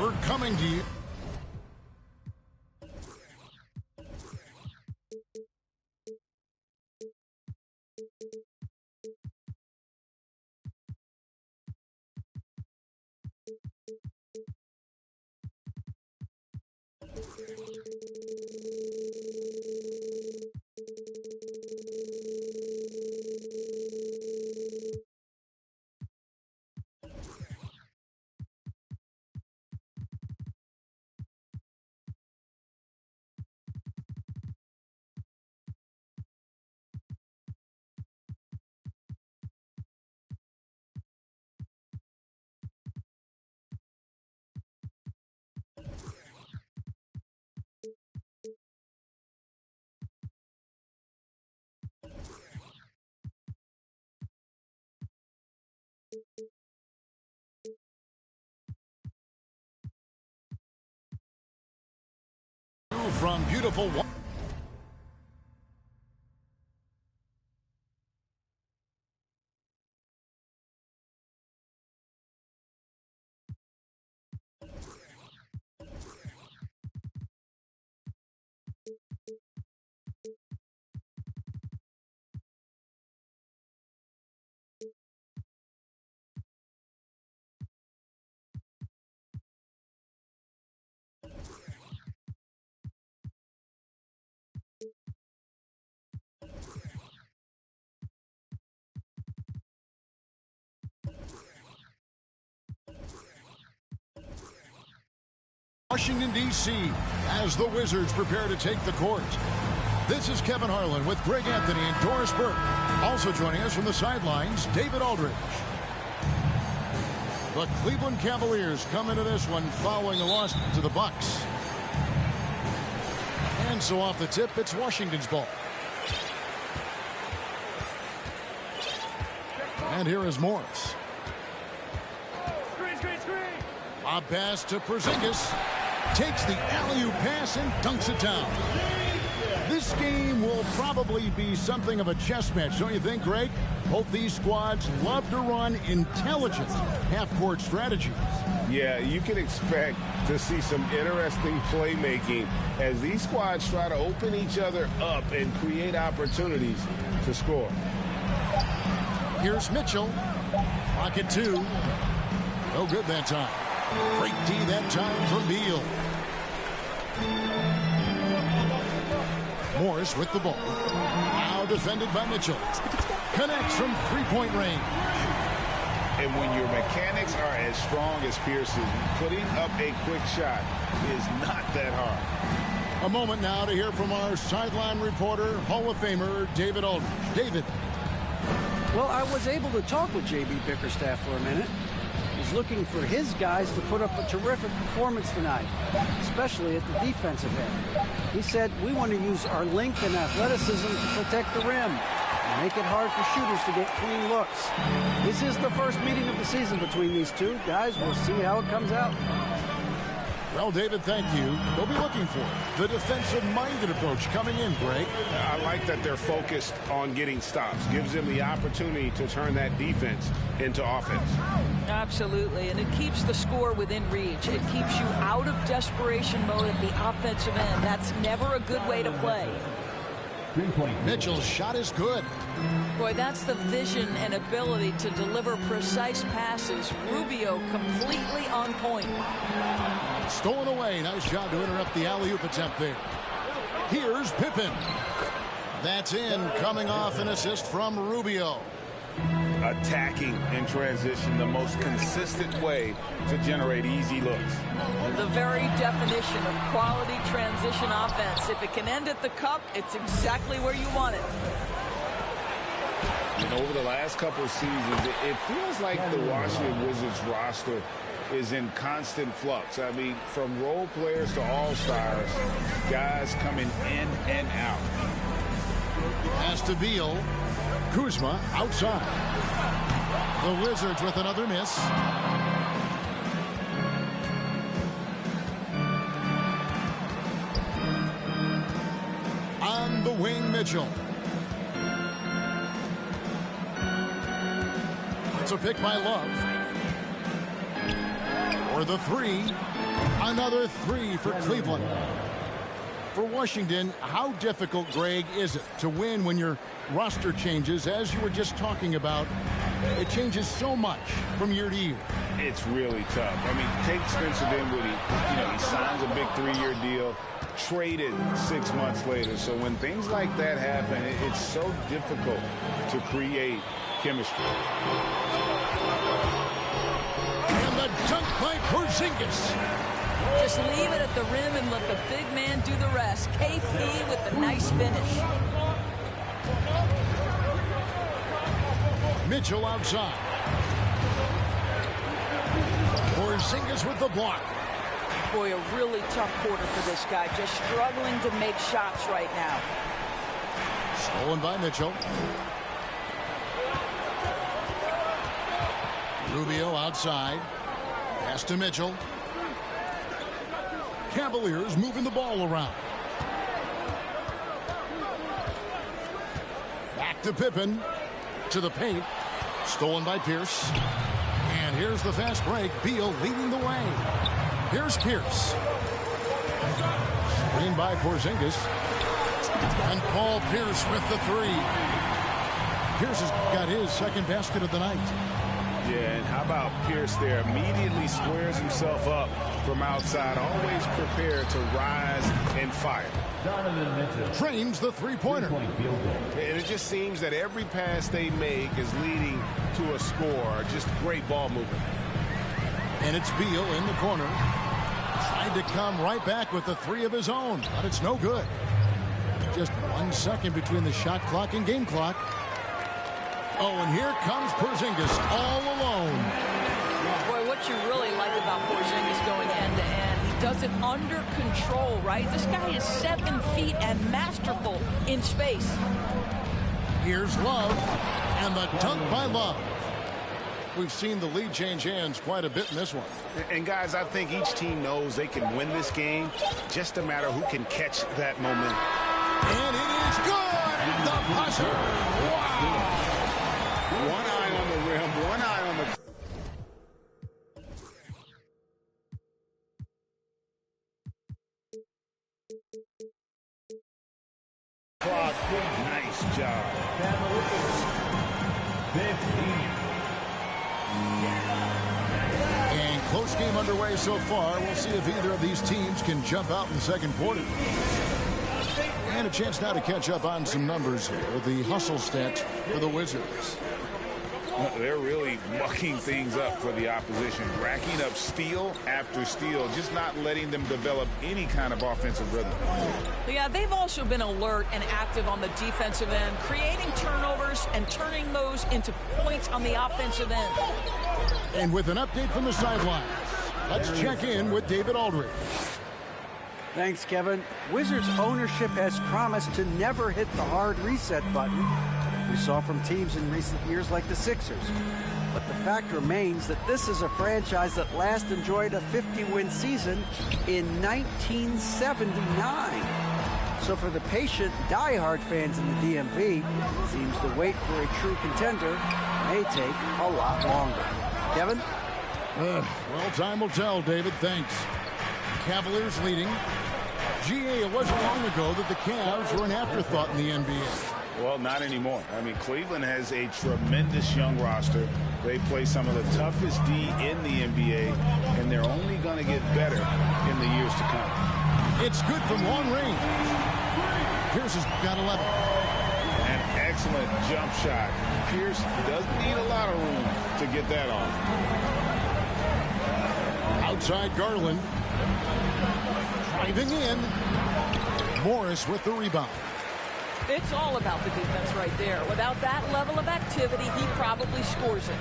We're coming to you. From beautiful Washington, D.C. as the Wizards prepare to take the court. This is Kevin Harlan with Greg Anthony and Doris Burke. Also joining us from the sidelines, David Aldridge. The Cleveland Cavaliers come into this one following a loss to the Bucks. And so off the tip, it's Washington's ball. And here is Morris. A pass to Porzingis. Takes the alley-oop pass and dunks it down. This game will probably be something of a chess match, don't you think, Greg? Both these squads love to run intelligent half-court strategies. Yeah, you can expect to see some interesting playmaking as these squads try to open each other up and create opportunities to score. Here's Mitchell. Pocket two. No good that time. Great D that time from Beal. Morris with the ball. Now defended by Mitchell. Connects from three-point range. And when your mechanics are as strong as Pierce's, putting up a quick shot is not that hard. A moment now to hear from our sideline reporter, Hall of Famer David Aldridge. David. Well, I was able to talk with J.B. Bickerstaff for a minute. He's looking for his guys to put up a terrific performance tonight, especially at the defensive end. He said, we want to use our length and athleticism to protect the rim and make it hard for shooters to get clean looks. This is the first meeting of the season between these two. Guys, we'll see how it comes out. Well, David, thank you. They'll be looking for the defensive-minded approach coming in, Greg. I like that they're focused on getting stops. Gives them the opportunity to turn that defense into offense. Absolutely, and it keeps the score within reach. It keeps you out of desperation mode at the offensive end. That's never a good way to play. Mitchell's shot is good. Boy, that's the vision and ability to deliver precise passes. Rubio completely on point. Stolen away. Nice job to interrupt the alley-oop attempt there. Here's Pippen. That's in, coming off an assist from Rubio. Attacking in transition, the most consistent way to generate easy looks. The very definition of quality transition offense. If it can end at the cup, it's exactly where you want it. And over the last couple of seasons, it feels like the Washington Wizards roster is in constant flux. I mean, from role players to all-stars, guys coming in and out. Pass to Beal. Kuzma outside. The Wizards with another miss. On the wing, Mitchell. It's a pick by Love. For the three, Another three for Cleveland. For Washington, how difficult, Greg, is it to win when your roster changes, as you were just talking about? It changes so much from year to year. It's really tough. I mean, take Spencer Dinwiddie. He signs a big 3-year deal, traded 6 months later. So when things like that happen, it's so difficult to create chemistry. And the dunk by Porzingis. Just leave it at the rim and let the big man do the rest. KP with the nice finish. Mitchell outside. Porzingis with the block. Boy, a really tough quarter for this guy. Just struggling to make shots right now. Stolen by Mitchell. Rubio outside. Pass to Mitchell. Cavaliers moving the ball around. Back to Pippen. To the paint. Stolen by Pierce. And here's the fast break. Beal leading the way. Here's Pierce. Screen by Porzingis. And Paul Pierce with the three. Pierce has got his second basket of the night. Yeah, and how about Pierce there? Immediately squares himself up from outside, always prepared to rise and fire. Trains the three-pointer. And it just seems that every pass they make is leading to a score. Just great ball movement. And it's Beal in the corner. Tried to come right back with the three of his own, but it's no good. Just 1 second between the shot clock and game clock. Oh, and here comes Porzingis all alone. Boy, what you really like about Porzingis going end-to-end, he does it under control, right? This guy is 7 feet and masterful in space. Here's Love, and the dunk by Love. We've seen the lead change hands quite a bit in this one. And, guys, I think each team knows they can win this game. Just a matter who can catch that momentum. And it is good! And the buzzer! Wow! One eye on the rim, one eye on the... Clock. Nice job. And close game underway so far. We'll see if either of these teams can jump out in the second quarter. And a chance now to catch up on some numbers here. The hustle stats for the Wizards. They're really mucking things up for the opposition, racking up steal after steal, just not letting them develop any kind of offensive rhythm. Yeah, they've also been alert and active on the defensive end, creating turnovers and turning those into points on the offensive end. And with an update from the sidelines, let's check in with David Aldridge. Thanks, Kevin. Wizards ownership has promised to never hit the hard reset button we saw from teams in recent years like the Sixers. But the fact remains that this is a franchise that last enjoyed a 50-win season in 1979. So for the patient, diehard fans in the DMV, it seems the wait for a true contender may take a lot longer. Kevin? Well, time will tell, David. Thanks. Cavaliers leading. GA, it wasn't long ago that the Cavs were an afterthought in the NBA. Well, not anymore. I mean, Cleveland has a tremendous young roster. They play some of the toughest D in the NBA, and they're only going to get better in the years to come. It's good from long range. Pierce has got 11. An excellent jump shot. Pierce doesn't need a lot of room to get that off. Outside Garland. Driving in. Morris with the rebound. It's all about the defense right there. Without that level of activity, he probably scores it.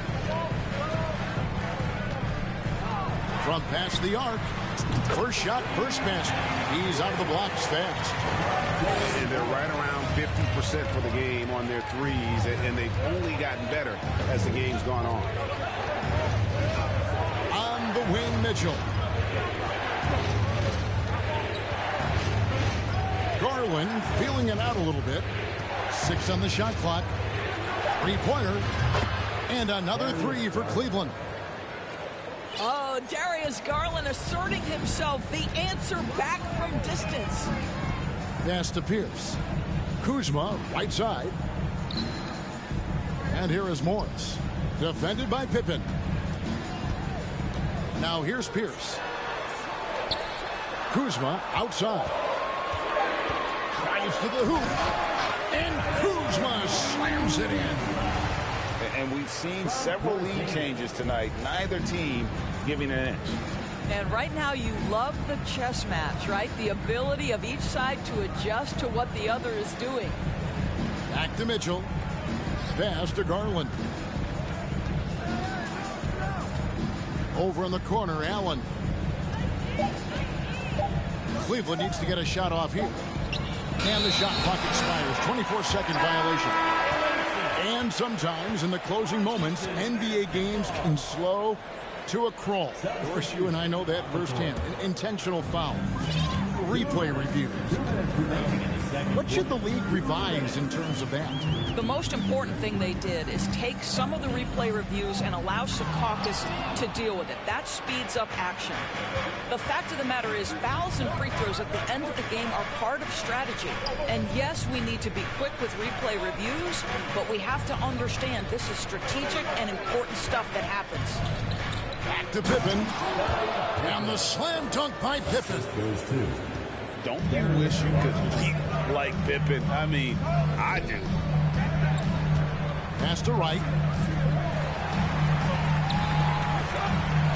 From past the arc. First shot, first basket. He's out of the blocks fast. And they're right around 50% for the game on their threes, and they've only gotten better as the game's gone on. On the wing, Mitchell. Garland feeling it out a little bit. 6 on the shot clock. Three-pointer. And another three for Cleveland. Oh, Oh, Darius Garland asserting himself, the answer back from distance. Pass to Pierce. Kuzma, right side. And here is Morris. Defended by Pippen. Now here's Pierce. Kuzma outside. Drives to the hoop. And Kuzma slams it in. And we've seen several lead changes tonight. Neither team giving an inch. And right now you love the chess match, right? The ability of each side to adjust to what the other is doing. Back to Mitchell. Pass to Garland. Over in the corner, Allen. Cleveland needs to get a shot off here. And the shot clock expires. 24-second violation. And sometimes in the closing moments, NBA games can slow to a crawl. Of course, you and I know that firsthand. An intentional foul. Replay reviews. What should the league revise in terms of that? The most important thing they did is take some of the replay reviews and allow Secaucus to deal with it. That speeds up action. The fact of the matter is fouls and free throws at the end of the game are part of strategy. And yes, we need to be quick with replay reviews, but we have to understand this is strategic and important stuff that happens. Back to Pippen. And the slam dunk by Pippen. Don't you wish you could leap like Pippen? I mean, I do. Pass to Wright.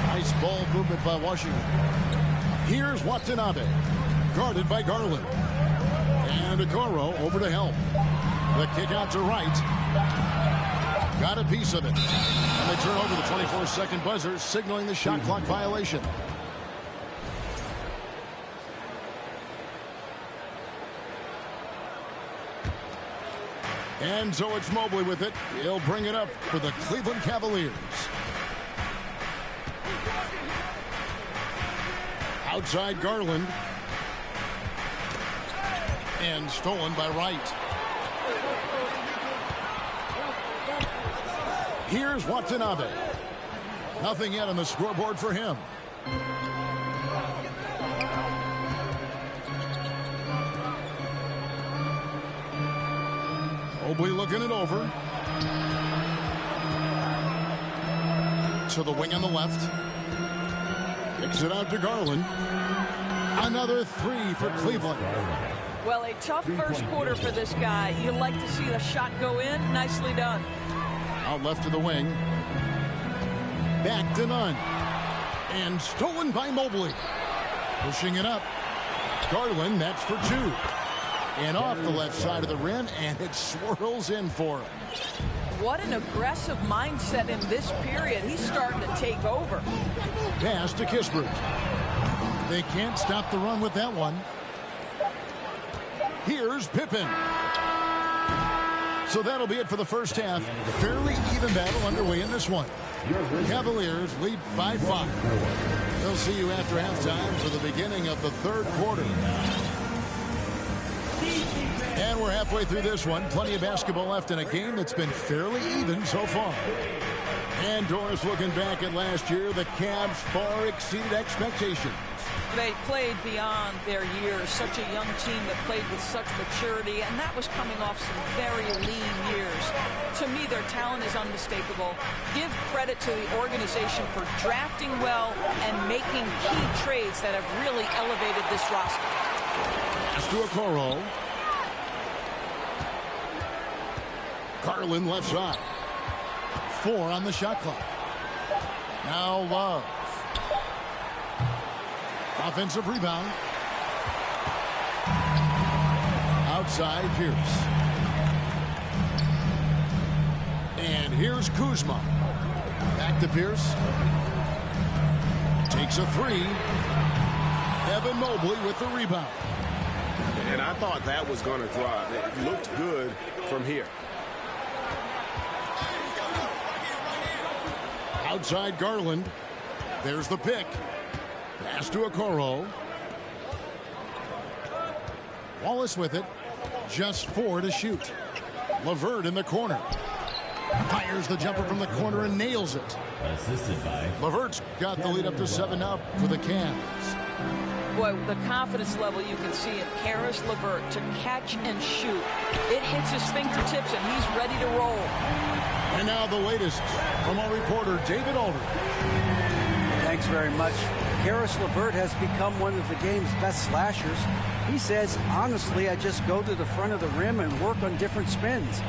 Nice ball movement by Washington. Here's Watanabe. Guarded by Garland. And Okoro over to help. The kick out to Wright. Got a piece of it. And they turn over the 24-second buzzer, signaling the shot clock violation. And so it's Mobley with it. He'll bring it up for the Cleveland Cavaliers. Outside Garland. And stolen by Wright. Here's Watanabe. Nothing yet on the scoreboard for him. Mobley looking it over. To the wing on the left. Kicks it out to Garland. Another three for Cleveland. Well, a tough first quarter for this guy. You like to see the shot go in. Nicely done. Out left to the wing. Back to Nunn. And stolen by Mobley. Pushing it up. Garland, that's for two. And off the left side of the rim, and it swirls in for him. What an aggressive mindset in this period. He's starting to take over. Pass to Kispert. They can't stop the run with that one. Here's Pippen. So that'll be it for the first half. Fairly even battle underway in this one. Cavaliers lead by 5. They'll see you after halftime for the beginning of the third quarter. And we're halfway through this one. Plenty of basketball left in a game that's been fairly even so far. And Doris, looking back at last year, the Cavs far exceeded expectations. They played beyond their years. Such a young team that played with such maturity, and that was coming off some very lean years. To me, their talent is unmistakable. Give credit to the organization for drafting well and making key trades that have really elevated this roster. Pass to Okoro. Garland left side. 4 on the shot clock. Now Love. Offensive rebound. Outside Pierce. And here's Kuzma. Back to Pierce. Takes a 3. Evan Mobley with the rebound. And I thought that was going to drive. It looked good from here. Outside Garland. There's the pick. Pass to Okoro. Wallace with it. Just 4 to shoot. LeVert in the corner. Fires the jumper from the corner and nails it. Assisted by LeVert's got the lead up to 7 now for the Cavs. Boy, the confidence level you can see in Caris LeVert to catch and shoot. It hits his fingertips, and he's ready to roll. And now the latest from our reporter, David Aldridge. Thanks very much. Caris LeVert has become one of the game's best slashers. He says, honestly, I just go to the front of the rim and work on different spins.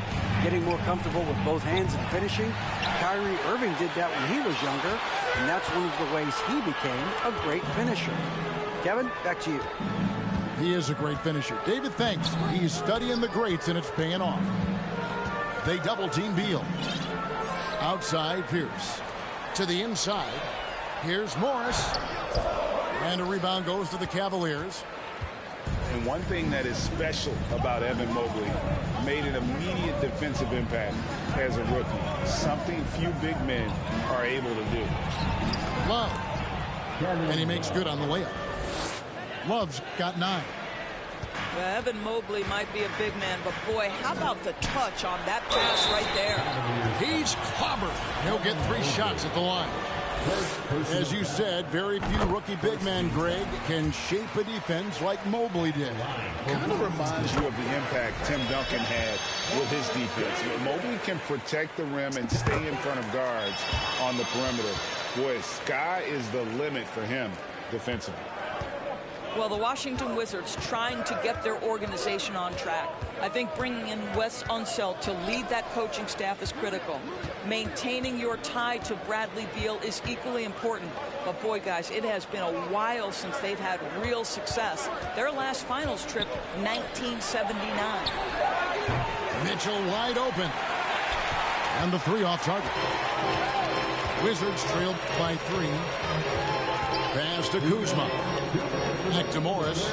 Getting more comfortable with both hands and finishing. Kyrie Irving did that when he was younger, and that's one of the ways he became a great finisher. Kevin, back to you. He is a great finisher. David thinks he's studying the greats, and it's paying off. They double-team Beal. Outside, Pierce. To the inside. Here's Morris. And a rebound goes to the Cavaliers. And one thing that is special about Evan Mobley, made an immediate defensive impact as a rookie. Something few big men are able to do. Love. And he makes good on the layup. Love's got 9. Well, Evan Mobley might be a big man, but boy, how about the touch on that pass right there? He's clobbered. He'll get 3 shots at the line. As you said, very few rookie big men, Greg, can shape a defense like Mobley did. Kind of reminds you of the impact Tim Duncan had with his defense. Mobley can protect the rim and stay in front of guards on the perimeter. Boy, sky is the limit for him defensively. Well, the Washington Wizards trying to get their organization on track. I think bringing in Wes Unseld to lead that coaching staff is critical. Maintaining your tie to Bradley Beal is equally important. But boy, guys, it has been a while since they've had real success. Their last finals trip, 1979. Mitchell wide open. And the 3 off target. Wizards trailed by 3. Pass to Kuzma. Back to Morris.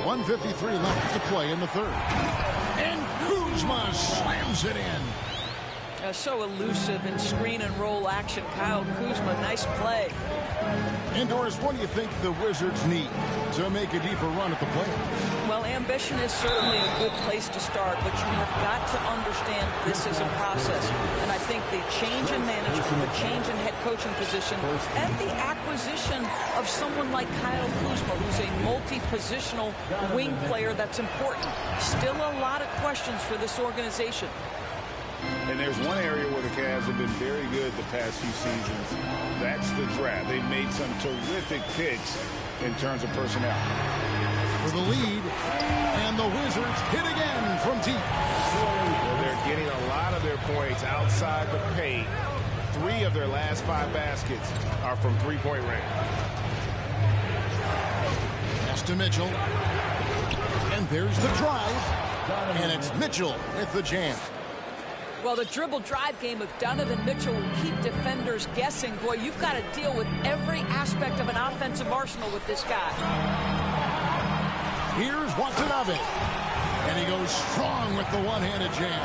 .153 left to play in the 3rd. And Kuzma slams it in. So elusive in screen and roll action. Kyle Kuzma, nice play. And Doris, what do you think the Wizards need to make a deeper run at the playoffs? Well, ambition is certainly a good place to start, but you have got to understand this is a process. And I think the change in management, the change in head coaching position, and the acquisition of someone like Kyle Kuzma, who's a multi-positional wing player, that's important. Still a lot of questions for this organization. And there's one area where the Cavs have been very good the past few seasons. That's the draft. They've made some terrific picks in terms of personnel. For the lead, and the Wizards hit again from deep. Well, they're getting a lot of their points outside the paint. 3 of their last 5 baskets are from three-point range. Pass to Mitchell. And there's the drive. And it's Mitchell with the jam. Well, the dribble drive game of Donovan Mitchell will keep defenders guessing. Boy, you've got to deal with every aspect of an offensive arsenal with this guy. Here's Watanabe. And he goes strong with the one-handed jam.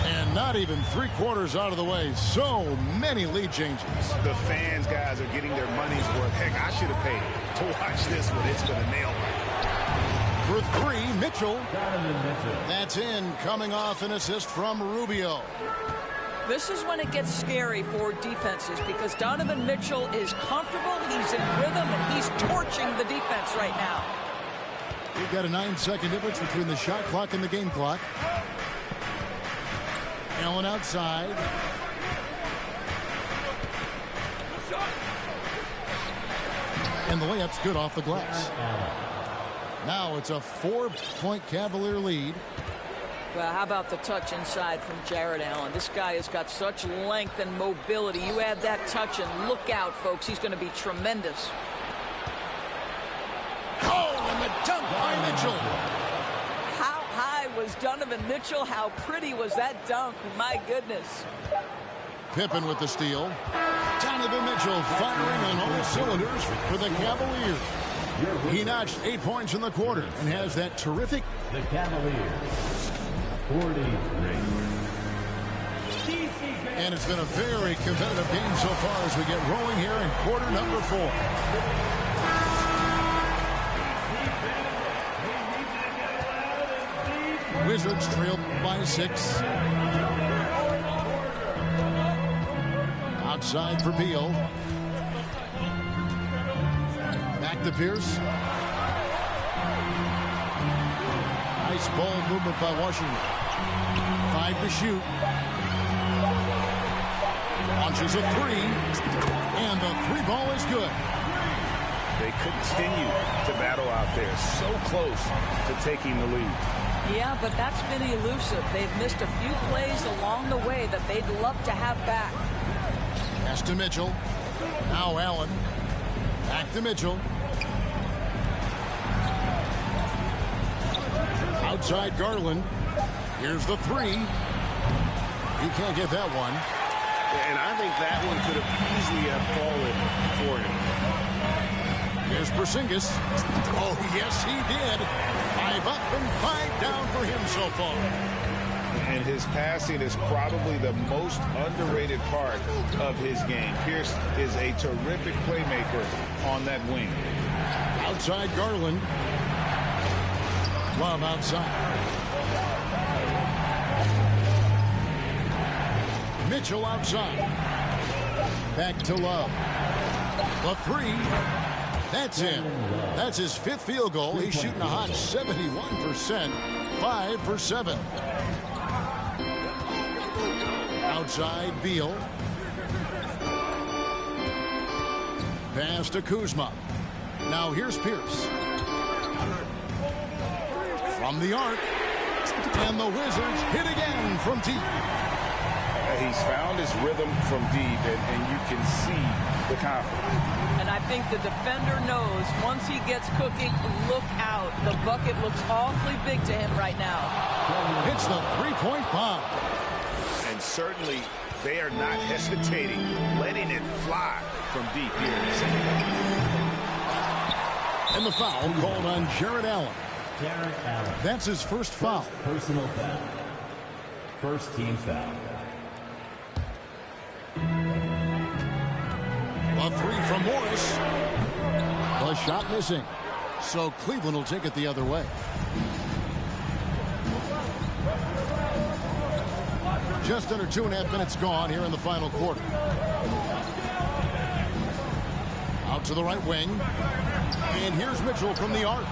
And not even 3/4 out of the way. So many lead changes. The fans, guys, are getting their money's worth. Heck, I should have paid to watch this one. It's been a nail biter. For 3, Mitchell. That's in, coming off an assist from Rubio. This is when it gets scary for defenses because Donovan Mitchell is comfortable, he's in rhythm, and he's torching the defense right now. You've got a 9-second difference between the shot clock and the game clock. Allen outside. And the layup's good off the glass. Now it's a 4-point Cavalier lead. Well, how about the touch inside from Jarrett Allen? This guy has got such length and mobility. You add that touch and look out, folks. He's going to be tremendous. Oh, and the dunk by Mitchell. How high was Donovan Mitchell? How pretty was that dunk? My goodness. Pippen with the steal. Donovan Mitchell firing on all cylinders for the Cavaliers. He notched 8 points in the quarter and has that terrific. The Cavaliers, 43. And it's been a very competitive game so far as we get rolling here in quarter number 4. Wizards trail by 6. Outside for Beal. Back to Pierce. Nice ball movement by Washington. 5 to shoot. Launches a 3. And the 3 ball is good. They continue to battle out there. So close to taking the lead. Yeah, but that's been elusive. They've missed a few plays along the way that they'd love to have back. Pass to Mitchell. Now Allen. Back to Mitchell. Outside Garland. Here's the 3. He can't get that one. And I think that one could have easily have fallen for him. Here's Porzingis. Oh, yes, he did. 5 up and 5 down for him so far. And his passing is probably the most underrated part of his game. Pierce is a terrific playmaker on that wing. Outside Garland. Love outside. Mitchell outside. Back to Love. The 3. That's in. That's his 5th field goal. He's shooting a hot 71%. 5 for 7. Outside Beal. Pass to Kuzma. Now here's Pierce. From the arc. And the Wizards hit again from deep. He's found his rhythm from deep, and you can see the confidence. And I think the defender knows once he gets cooking, look out. The bucket looks awfully big to him right now. Hits the 3-point bomb. And certainly they are not hesitating, letting it fly from deep here in the second half. And the foul called on Jarrett Allen. Jarrett Allen. That's his first foul. Personal foul. First team foul. A 3 from Morris. The shot missing. So Cleveland will take it the other way. Just under 2.5 minutes gone here in the final quarter. Out to the right wing. And here's Mitchell from the arc.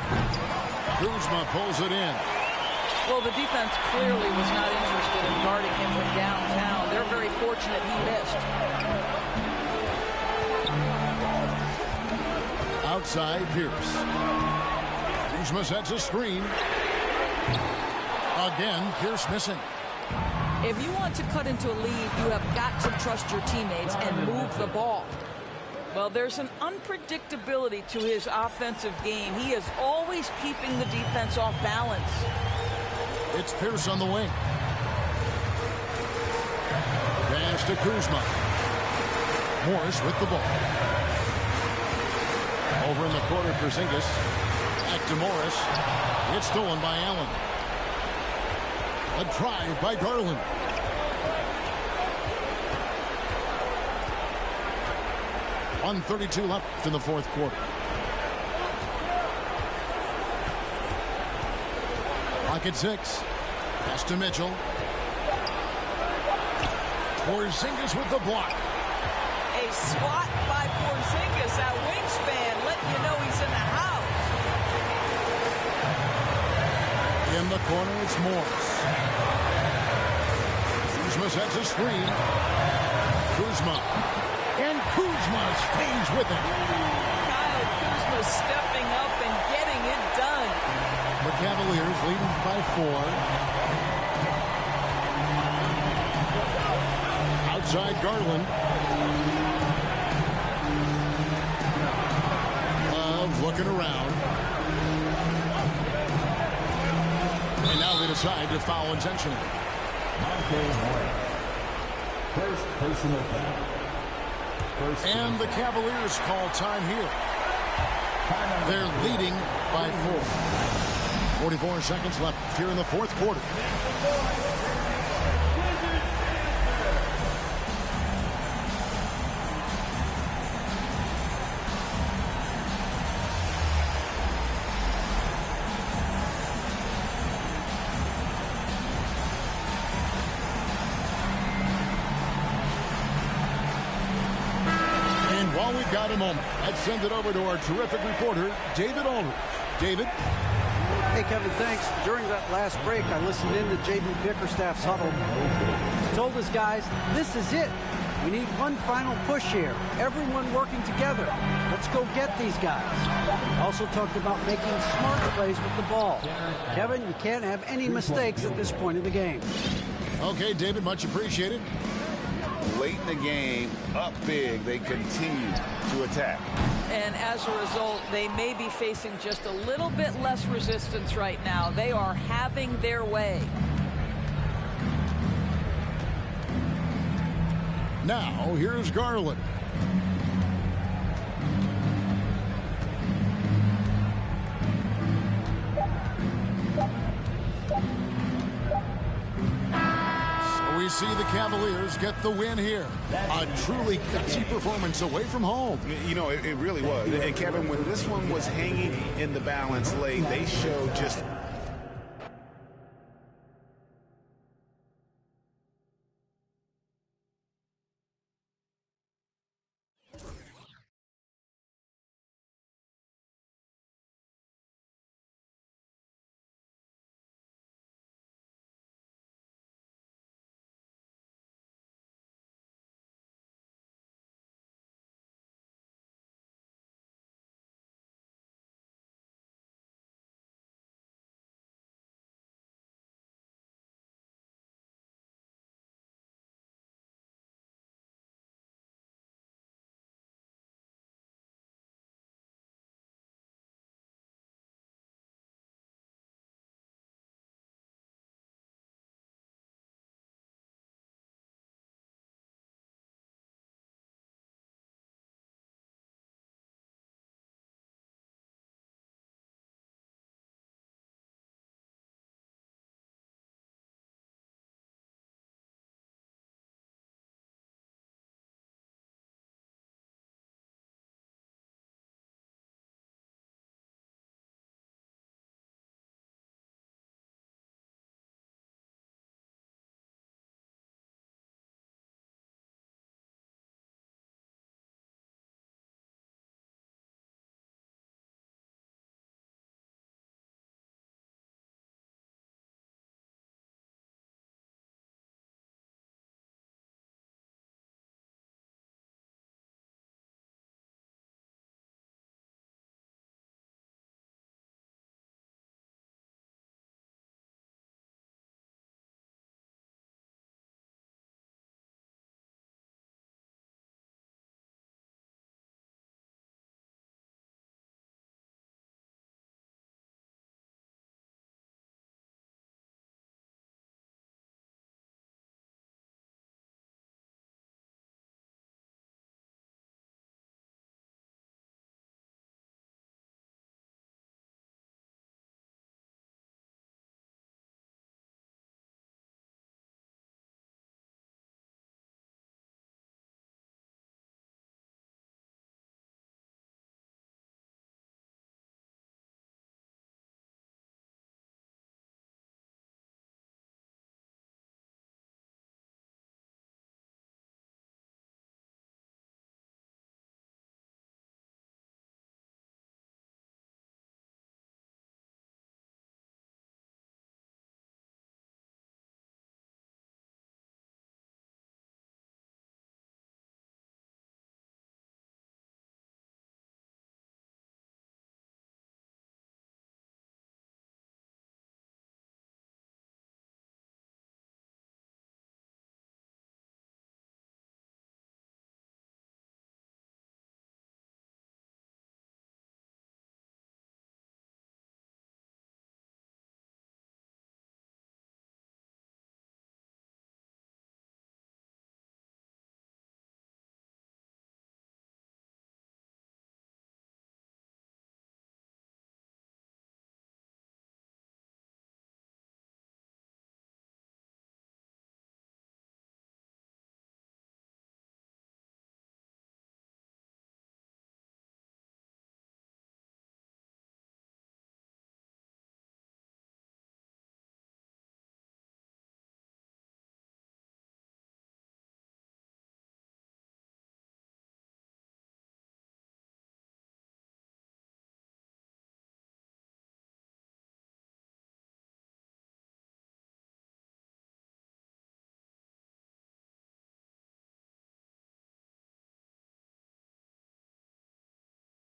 Kuzma pulls it in. Well, the defense clearly was not interested in guarding him from downtown. They're very fortunate he missed. Outside Pierce. Kuzma sets a screen. Again, Pierce missing. If you want to cut into a lead, you have got to trust your teammates and move the ball. Well, there's an unpredictability to his offensive game. He is always keeping the defense off balance. It's Pierce on the wing. Pass to Kuzma. Morris with the ball. Over in the corner, Porzingis. Back to Morris. It's stolen by Allen. A drive by Garland. .132 left in the fourth quarter. Clock at 6. Pass to Mitchell. Porzingis with the block. A swat by Porzingis. That wingspan letting you know he's in the house. In the corner, it's Morris. Kuzma sets a screen. Kuzma. And Kuzma stays with it. Kyle Kuzma stepping up and getting it done. The Cavaliers leading by 4. Outside Garland. Love looking around. And now they decide to foul intentionally. First personal foul. And the Cavaliers call time here. They're leading by 4. 44 seconds left here in the fourth quarter. Now we've got a moment. Let's send it over to our terrific reporter, David Aldridge. David? Hey, Kevin, thanks. During that last break, I listened in to J.B. Bickerstaff's huddle. He told his guys, this is it. We need one final push here. Everyone working together. Let's go get these guys. Also talked about making smart plays with the ball. Kevin, you can't have any mistakes at this point of the game. Okay, David, much appreciated. Late in the game, up big, they continue to attack. And as a result, they may be facing just a little bit less resistance right now. They are having their way. Now, here's Garland. So we see the Cavaliers get the win here. A truly gutsy performance away from home. You know, it really was. And Kevin, when this one was hanging in the balance late, they showed just